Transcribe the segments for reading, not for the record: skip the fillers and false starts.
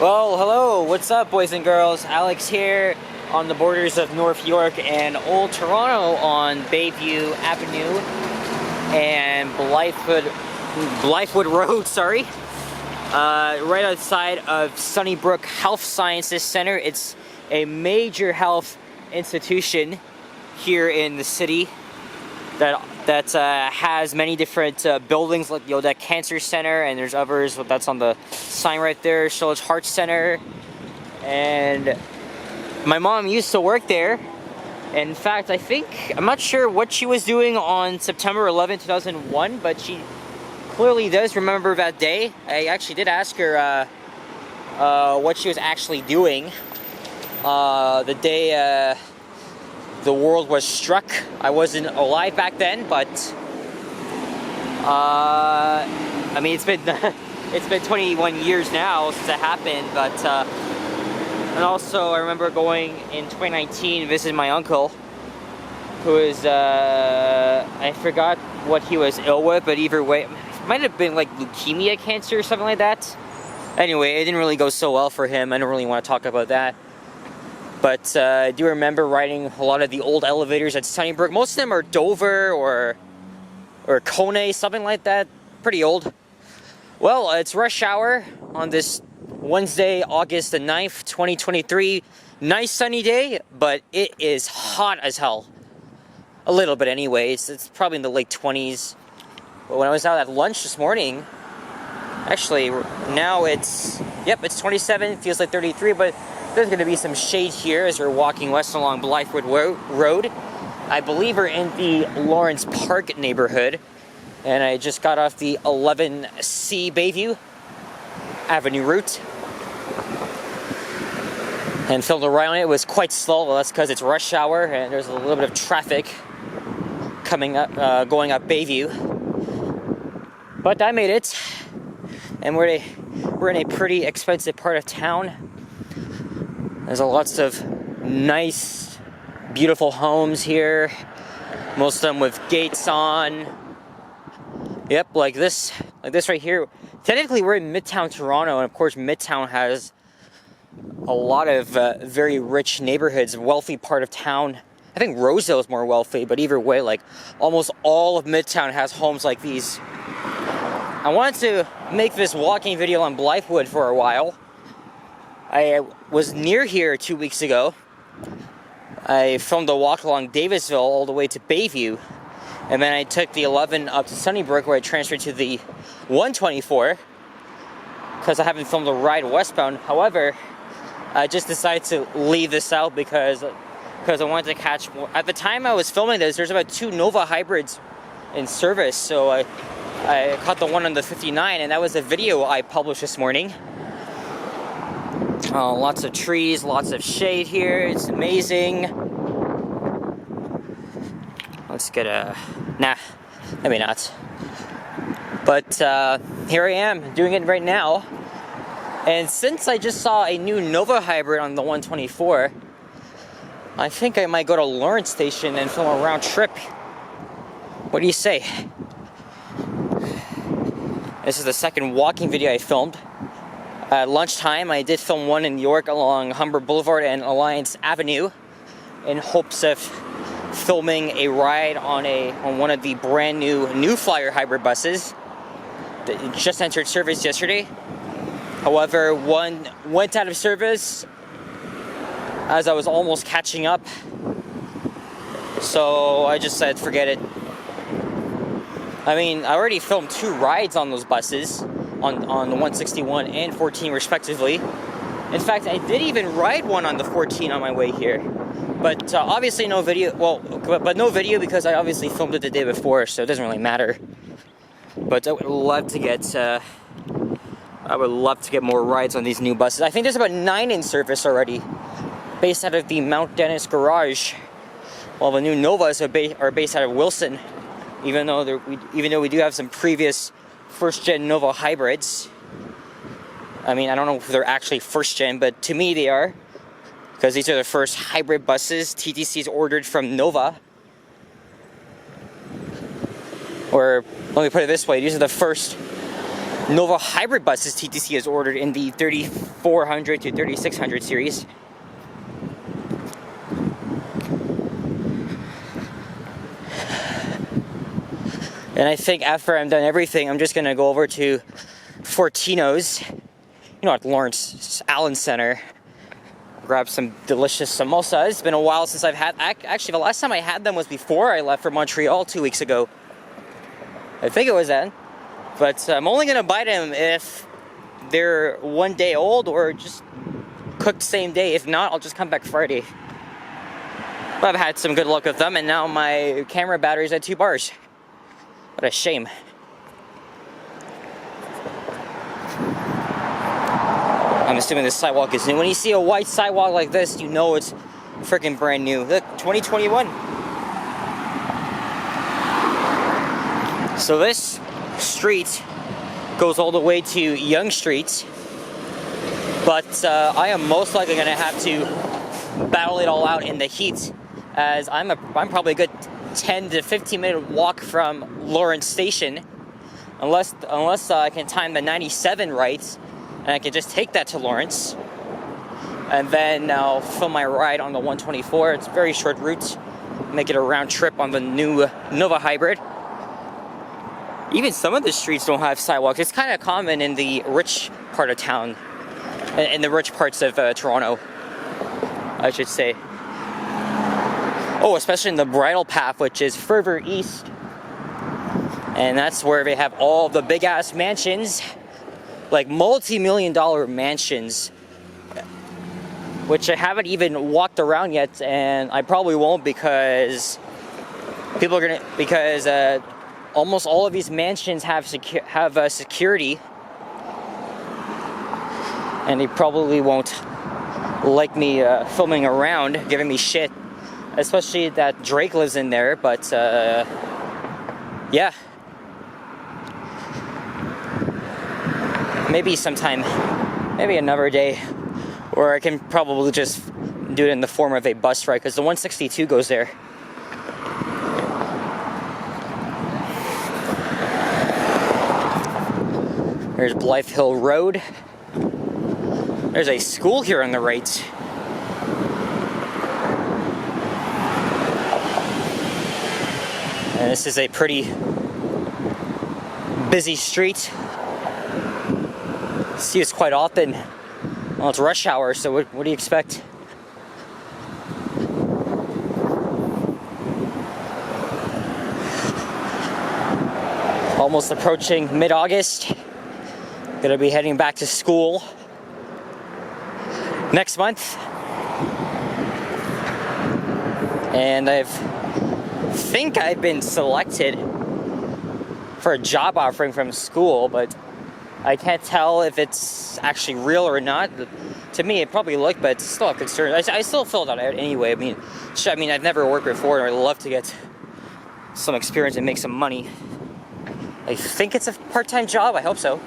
Well, hello, what's up, boys and girls? Alex here on the borders of North York and Old Toronto on Bayview Avenue and Blythwood Road, sorry. Right outside of Sunnybrook Health Sciences Center. It's a major health institution here in the city that has many different buildings, like the Odette Cancer Center, and there's others. That's on the sign right there, Shoals Heart Center. And my mom used to work there. In fact, I'm not sure what she was doing on September 11, 2001, but she clearly does remember that day. I actually did ask her what she was actually doing the day the world was struck. I wasn't alive back then, but I mean, it's been 21 years now since it happened. But and also I remember going in 2019 visiting my uncle, who is I forgot what he was ill with, but either way, it might have been like leukemia cancer or something like that. Anyway, it didn't really go so well for him. I don't really want to talk about that. But I do remember riding a lot of the old elevators at Sunnybrook. Most of them are Dover or Kone, something like that. Pretty old. Well, it's rush hour on this Wednesday, August the 9th, 2023. Nice sunny day, but it is hot as hell. A little bit anyways. It's probably in the late 20s. But when I was out at lunch this morning, actually now it's 27, feels like 33, but there's going to be some shade here as we're walking west along Blythwood Road. I believe we're in the Lawrence Park neighborhood, and I just got off the 11C Bayview Avenue route and filmed a ride on it. It was quite slow. Well, that's because it's rush hour and there's a little bit of traffic coming up, going up Bayview. But I made it, and we're in a pretty expensive part of town. There's lots of nice, beautiful homes here. Most of them with gates on. Yep, like this right here. Technically, we're in Midtown Toronto, and of course, Midtown has a lot of very rich neighborhoods, wealthy part of town. I think Rosedale is more wealthy, but either way, like almost all of Midtown has homes like these. I wanted to make this walking video on Blythwood for a while. I was near here 2 weeks ago. I filmed a walk along Davisville all the way to Bayview, and then I took the 11 up to Sunnybrook, where I transferred to the 124 because I haven't filmed a ride westbound. However, I just decided to leave this out because I wanted to catch more. At the time I was filming this, there's about 2 Nova hybrids in service, so I caught the one on the 59, and that was a video I published this morning. Lots of trees, lots of shade here. It's amazing. Let's get nah, maybe not. But here I am doing it right now. And since I just saw a new Nova hybrid on the 124, I think I might go to Lawrence Station and film a round trip. What do you say? This is the second walking video I filmed. At lunchtime, I did film one in York along Humber Boulevard and Alliance Avenue in hopes of filming a ride on one of the brand new Flyer hybrid buses that just entered service yesterday. However, one went out of service as I was almost catching up, so I just said forget it. I mean, I already filmed 2 rides on those buses, on the 161 and 14 respectively. In fact, I did even ride one on the 14 on my way here. But obviously no video, but no video because I obviously filmed it the day before, so it doesn't really matter. But I would love to get more rides on these new buses. I think there's about 9 in service already, based out of the Mount Dennis garage, while the new Novas are based out of Wilson. Even though we do have some previous first-gen Nova hybrids. I mean, I don't know if they're actually first-gen, but to me they are, because these are the first hybrid buses TTC's ordered from Nova. Or let me put it this way: these are the first Nova hybrid buses TTC has ordered in the 3400 to 3600 series. And I think after I'm done everything, I'm just gonna go over to Fortino's, you know, at Lawrence Allen Center, grab some delicious samosas. It's been a while since I've had, actually the last time I had them was before I left for Montreal 2 weeks ago. I think it was then. But I'm only gonna buy them if they're 1 day old or just cooked same day. If not, I'll just come back Friday. But I've had some good luck with them, and now my camera battery's at 2 bars. What a shame. I'm assuming this sidewalk is new. When you see a white sidewalk like this, you know it's freaking brand new. Look, 2021. So this street goes all the way to Yonge Street, but I am most likely going to have to battle it all out in the heat, as I'm probably a good 10 to 15 minute walk from Lawrence Station, unless I can time the 97 right, and I can just take that to Lawrence, and then I'll film my ride on the 124. It's a very short route, make it a round trip on the new Nova Hybrid. Even some of the streets don't have sidewalks. It's kind of common in the rich part of town, in the rich parts of Toronto, I should say. Oh, especially in the Bridle Path, which is further east. And that's where they have all the big-ass mansions, like multi-million-dollar mansions, which I haven't even walked around yet, and I probably won't because almost all of these mansions have security, and they probably won't like me filming around, giving me shit, especially that Drake lives in there. But yeah, maybe sometime, maybe another day, or I can probably just do it in the form of a bus ride, because the 162 goes there. There's Blythe Hill Road. There's a school here on the right. And this is a pretty busy street. See this quite often. Well, it's rush hour, so what do you expect? Almost approaching mid-August. Gonna be heading back to school next month, and I think I've been selected for a job offering from school, but I can't tell if it's actually real or not. To me, it probably looked, but it's still a concern. I still filled it out anyway. I mean, I've never worked before, and I'd love to get some experience and make some money. I think it's a part-time job. I hope so.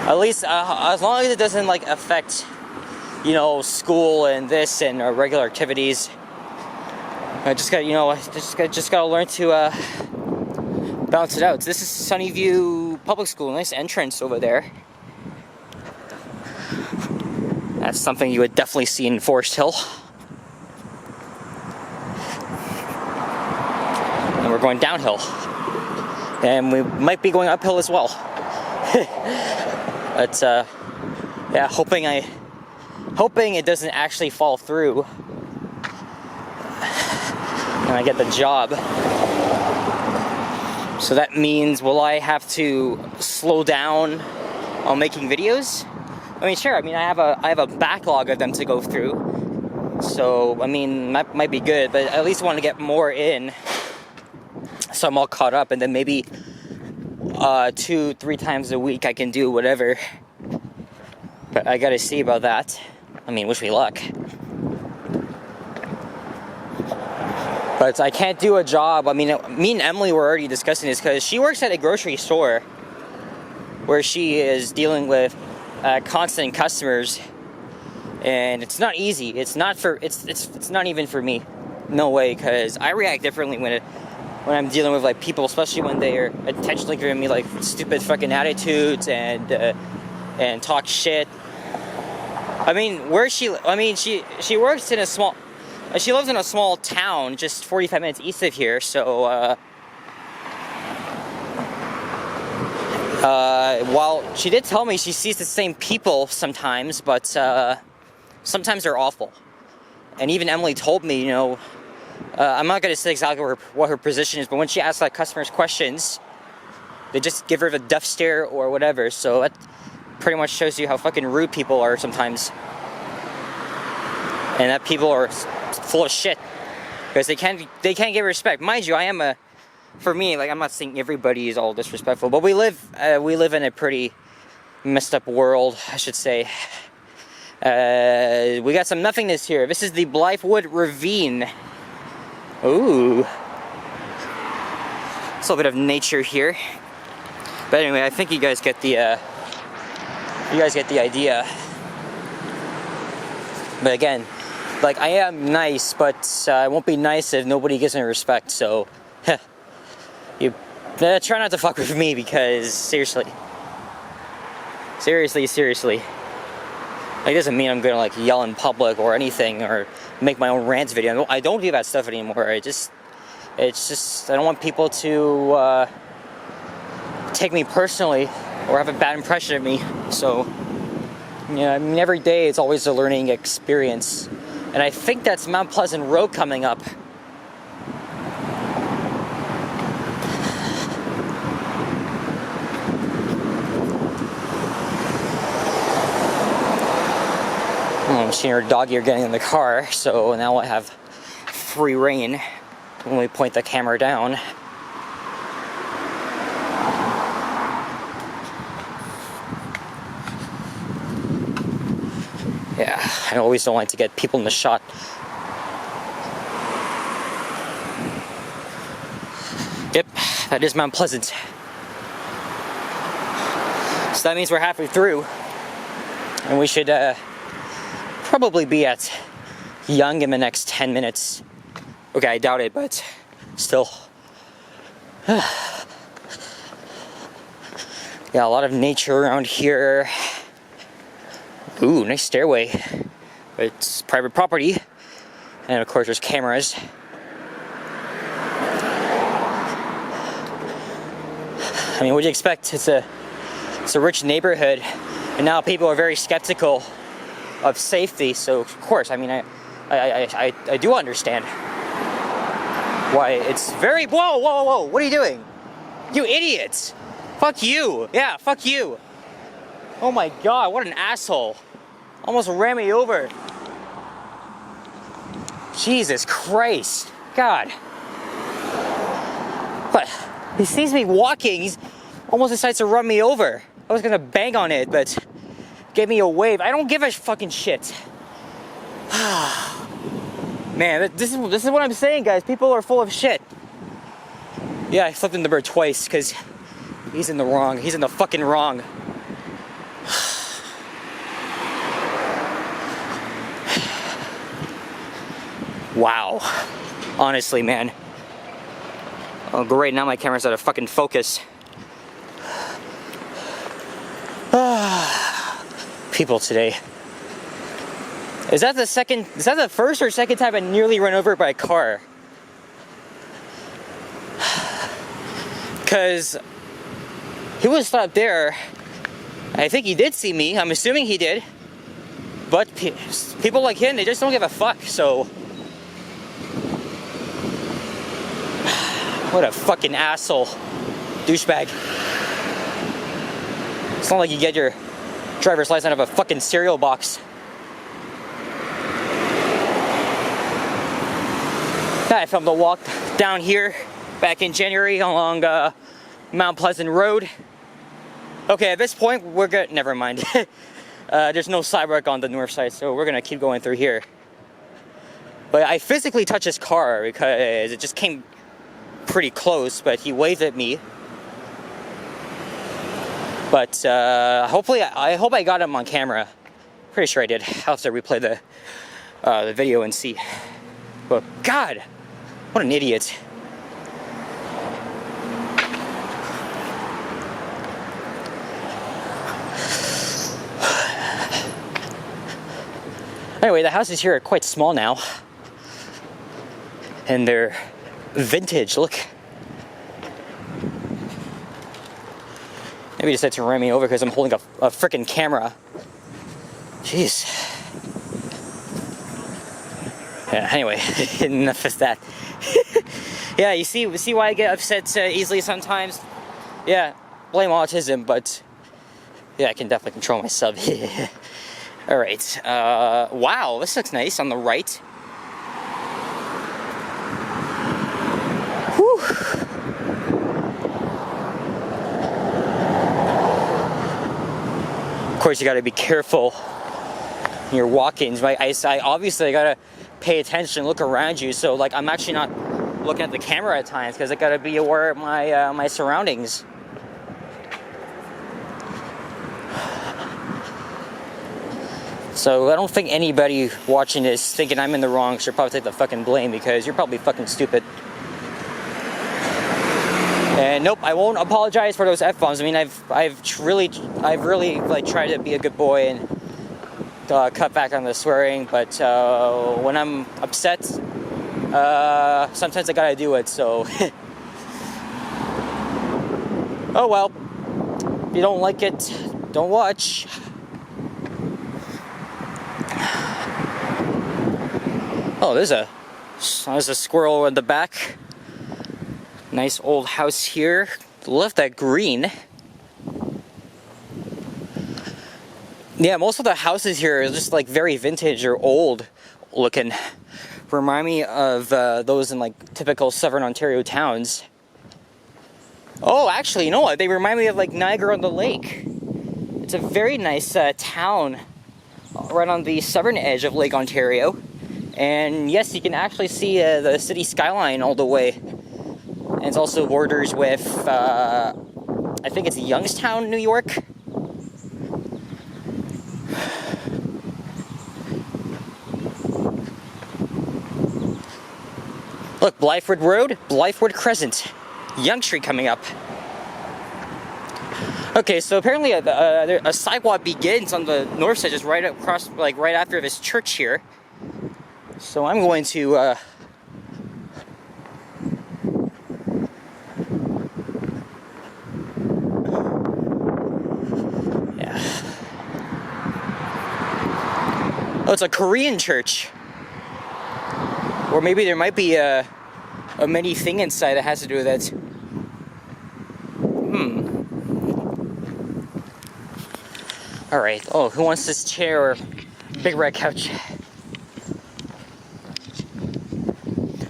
At least as long as it doesn't like affect, you know, school and this and regular activities. I just got, you know, just gotta learn to balance it out. This is Sunnyview Public School. Nice entrance over there. That's something you would definitely see in Forest Hill. And we're going downhill, and we might be going uphill as well. But yeah, hoping it doesn't actually fall through and I get the job. So that means, will I have to slow down on making videos? I mean, sure. I mean, I have a backlog of them to go through. So I mean, that might be good, but at least I want to get more in, so I'm all caught up, and then maybe 2-3 times a week I can do whatever. But I gotta see about that. I mean, wish me luck. But I can't do a job. I mean, me and Emily were already discussing this, because she works at a grocery store where she is dealing with constant customers, and it's not easy. It's not even for me. No way, because I react differently when I'm dealing with like people, especially when they are intentionally giving me like stupid fucking attitudes and talk shit. I mean, she works in a small, she lives in a small town just 45 minutes east of here, so while she did tell me she sees the same people sometimes, but sometimes they're awful. And even Emily told me, you know, I'm not going to say exactly what her position is, but when she asks like customers questions, they just give her the death stare or whatever. So that pretty much shows you how fucking rude people are sometimes, and that people are full of shit because they can't give respect. Mind you, I am for me, like, I'm not saying everybody is all disrespectful, but we live in a pretty messed up world, I should say. We got some nothingness here. This is the Blythwood Ravine. Ooh. It's a little bit of nature here. But anyway, I think you guys get the idea. But again, like, I am nice, but I won't be nice if nobody gives me respect, so you try not to fuck with me, because seriously. It doesn't mean I'm gonna like yell in public or anything or make my own rants video. I don't do that stuff anymore. It's just I don't want people to take me personally or have a bad impression of me. So yeah, I mean, every day it's always a learning experience, and I think that's Mount Pleasant Road coming up. I'm seeing her dog here getting in the car, so now I have free reign when we point the camera down. Yeah, I always don't like to get people in the shot. Yep, that is Mount Pleasant. So that means we're halfway through, and we should probably be at Yonge in the next 10 minutes. Okay, I doubt it, but still. Yeah, a lot of nature around here. Ooh, nice stairway. It's private property. And of course there's cameras. I mean, what do you expect? It's a rich neighborhood, and now people are very skeptical of safety, so of course, I mean, I do understand why it's very... Whoa, what are you doing? You idiots! Fuck you! Yeah, fuck you! Oh my god, what an asshole! Almost ran me over. Jesus Christ! God. But he sees me walking, he's almost decides to run me over. I was gonna bang on it, but gave me a wave. I don't give a fucking shit. Man, this is what I'm saying, guys. People are full of shit. Yeah, I flipped in the bird twice because he's in the wrong. He's in the fucking wrong. Wow. Honestly, man. Oh, great. Now my camera's out of fucking focus. People today. Is that the first or second time I nearly run over by a car? Because he was stopped there. I think he did see me. I'm assuming he did. But people like him, they just don't give a fuck, so... What a fucking asshole. Douchebag. It's not like you get your driver's license out of a fucking cereal box. I filmed a walk down here back in January along Mount Pleasant Road. Okay, at this point, we're good. Never mind. There's no sidewalk on the north side, so we're gonna keep going through here. But I physically touched his car because it just came pretty close, but he waved at me. But hopefully, I hope I got him on camera. Pretty sure I did. I'll have to replay the video and see. But God, what an idiot. Anyway, the houses here are quite small now. And they're vintage, look. Maybe he decided to run me over because I'm holding a frickin' camera. Jeez. Yeah, anyway, enough of that. Yeah, you see why I get upset easily sometimes? Yeah, blame autism, but yeah, I can definitely control myself. Alright, wow, this looks nice on the right. Whew. Of course, you gotta be careful when you're walking. I obviously gotta pay attention, look around you, so like I'm actually not looking at the camera at times because I gotta be aware of my surroundings. So I don't think anybody watching this thinking I'm in the wrong should probably take the fucking blame because you're probably fucking stupid. And nope, I won't apologize for those F-bombs. I mean, I've really like tried to be a good boy and cut back on the swearing, but when I'm upset, sometimes I gotta do it, so. Oh well, if you don't like it, don't watch. Oh, there's a squirrel in the back. Nice old house here. Love that green. Yeah, most of the houses here are just like very vintage or old looking. Remind me of those in like typical Southern Ontario towns. Oh, actually, you know what? They remind me of like Niagara-on-the-Lake. It's a very nice town right on the southern edge of Lake Ontario. And yes, you can actually see the city skyline all the way. And it's also borders with, I think it's Youngstown, New York. Look, Blythwood Road, Blythwood Crescent. Yonge Street coming up. Okay, so apparently a sidewalk begins on the north side, just right across, like right after this church here. So I'm going to yeah. Oh, it's a Korean church. Or maybe there might be a mini thing inside that has to do with it. Alright, oh, who wants this chair or big red couch?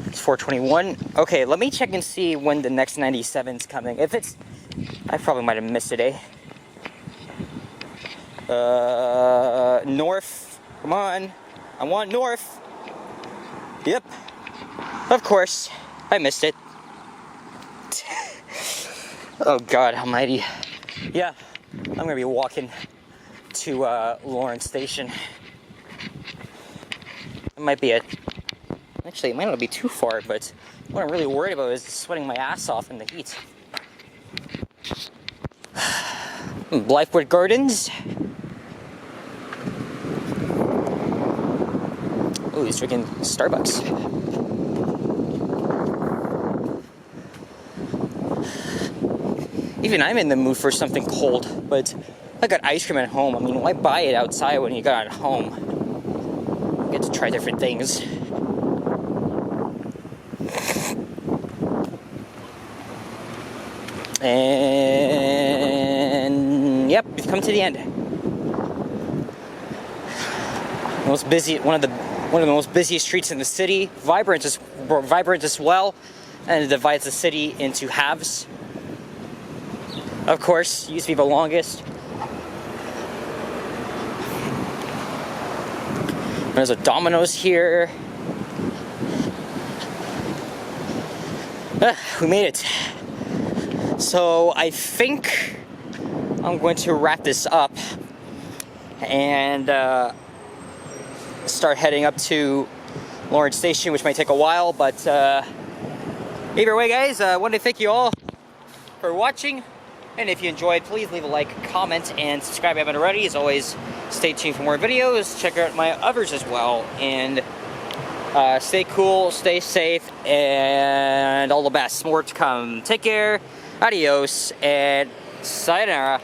It's 4:21. Okay, let me check and see when the next 97's coming. If it's... I probably might have missed it, north. Come on. I want north. Yep. Of course. I missed it. Oh God almighty. Yeah, I'm gonna be walking to Lawrence Station. It might be actually, it might not be too far, but what I'm really worried about is sweating my ass off in the heat. Blythwood Gardens. Oh, he's drinking Starbucks. Even I'm in the mood for something cold, but I got ice cream at home. I mean, why buy it outside when you got it at home? You get to try different things. And yep, we've come to the end. Most busy, one of the most busiest streets in the city. Vibrant as well, and it divides the city into halves. Of course, used to be the longest. There's a Domino's here. We made it. So I think I'm going to wrap this up and start heading up to Lawrence Station, which might take a while, but either way, guys, I want to thank you all for watching. And if you enjoyed, please leave a like, comment, and subscribe if you haven't already. As always, stay tuned for more videos. Check out my others as well. And stay cool, stay safe, and all the best. More to come. Take care, adios, and sayonara.